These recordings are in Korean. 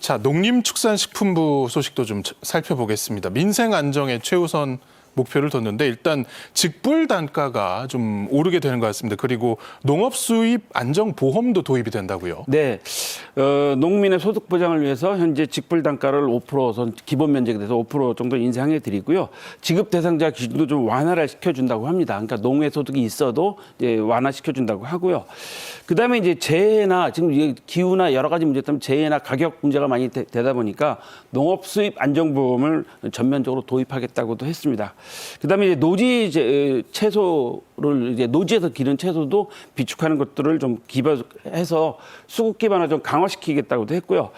자, 농림축산식품부 소식도 좀 살펴보겠습니다. 민생 안정에 최우선 목표를 뒀는데 일단 직불 단가가 좀 오르게 되는 것 같습니다. 그리고 농업 수입 안정 보험도 도입이 된다고요. 네, 농민의 소득 보장을 위해서 현재 직불 단가를 5% 기본 면적에 대해서 5% 정도 인상해 드리고요. 지급 대상자 기준도 좀 완화를 시켜준다고 합니다. 그러니까 농해 소득이 있어도 이제 완화시켜 준다고 하고요. 그다음에 이제 재해나 지금 기후나 여러 가지 문제 때문에 재해나 가격 문제가 많이 되다 보니까 농업 수입 안정보험을 전면적으로 도입하겠다고도 했습니다. 그다음에 이제 노지 채소를 이제 노지에서 기른 채소도 비축하는 것들을 좀 기반해서 수급 기반을 좀 강화시키겠다고도 했고요.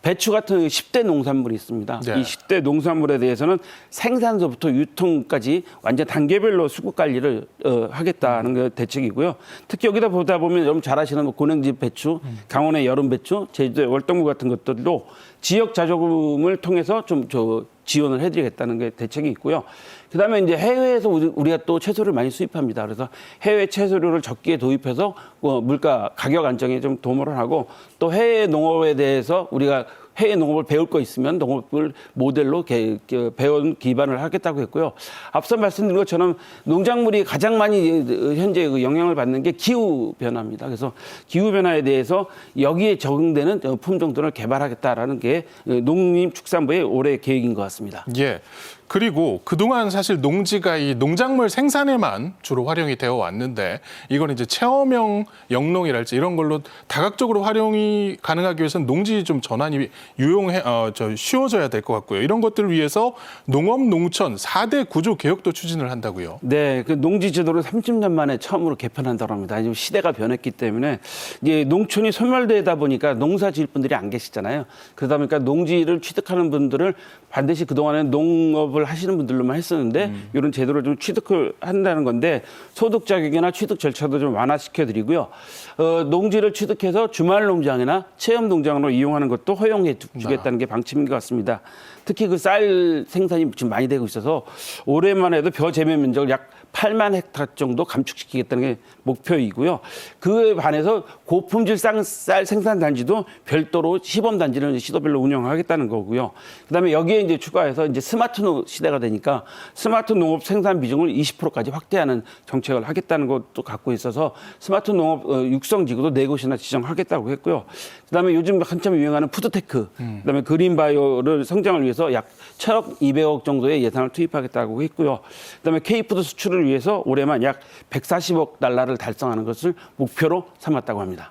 배추 같은 10대 농산물이 있습니다. 네. 이 10대 농산물에 대해서는 생산서부터 유통까지 완전 단계별로 수급 관리를 하겠다는 게 대책이고요. 특히 여기다 보다 보면 여러분 잘 아시는 고랭지 배추, 강원의 여름 배추, 제주도의 월동무 같은 것들도 지역 자조금을 통해서 좀 지원을 해드리겠다는 게 대책이 있고요. 그다음에 이제 해외에서 우리가 또 채소를 많이 수입합니다. 그래서 해외 채소류를 적기에 도입해서 물가 가격 안정에 좀 도움을 하고 또 해외 농업에 대해서 우리가 해외 농업을 배울 거 있으면 농업을 모델로 배운 기반을 하겠다고 했고요. 앞서 말씀드린 것처럼 농작물이 가장 많이 현재 영향을 받는 게 기후 변화입니다. 그래서 기후 변화에 대해서 여기에 적응되는 품종들을 개발하겠다라는 게 농림축산부의 올해 계획인 것 같습니다. 예. 그리고 그동안 사실 농지가 이 농작물 생산에만 주로 활용이 되어 왔는데 이건 이제 체험형 영농이랄지 이런 걸로 다각적으로 활용이 가능하기 위해서는 농지 좀 전환이 쉬워져야 될 것 같고요. 이런 것들을 위해서 농업 농촌 4대 구조 개혁도 추진을 한다고요. 네, 그 농지 제도를 30년 만에 처음으로 개편한다고 합니다. 지금 시대가 변했기 때문에 이제 농촌이 소멸되다 보니까 농사 지을 분들이 안 계시잖아요. 그러다 보니까 농지를 취득하는 분들을 반드시 그동안에 농업을 하시는 분들로만 했었는데 이런 제도를 좀 취득을 한다는 건데 소득 자격이나 취득 절차도 좀 완화시켜 드리고요. 농지를 취득해서 주말 농장이나 체험 농장으로 이용하는 것도 허용해 주겠다는 게 방침인 것 같습니다. 특히 그 쌀 생산이 지금 많이 되고 있어서 올해만 해도 벼 재배 면적을 약 8만 헥타르 정도 감축시키겠다는 게 목표이고요. 그에 반해서 고품질 쌀 생산 단지도 별도로 시범 단지를 시도별로 운영하겠다는 거고요. 그다음에 여기에 이제 추가해서 이제 스마트 시대가 되니까 스마트 농업 생산 비중을 20%까지 확대하는 정책을 하겠다는 것도 갖고 있어서 스마트 농업 육성 지구도 4곳이나 지정하겠다고 했고요. 그다음에 요즘 한참 유행하는 푸드테크, 그다음에 그린바이오를 성장을 위해서 약 1,000억 200억 정도의 예산을 투입하겠다고 했고요. 그다음에 K푸드 수출을 위해서 올해만 약 140억 달러를 달성하는 것을 목표로 삼았다고 합니다.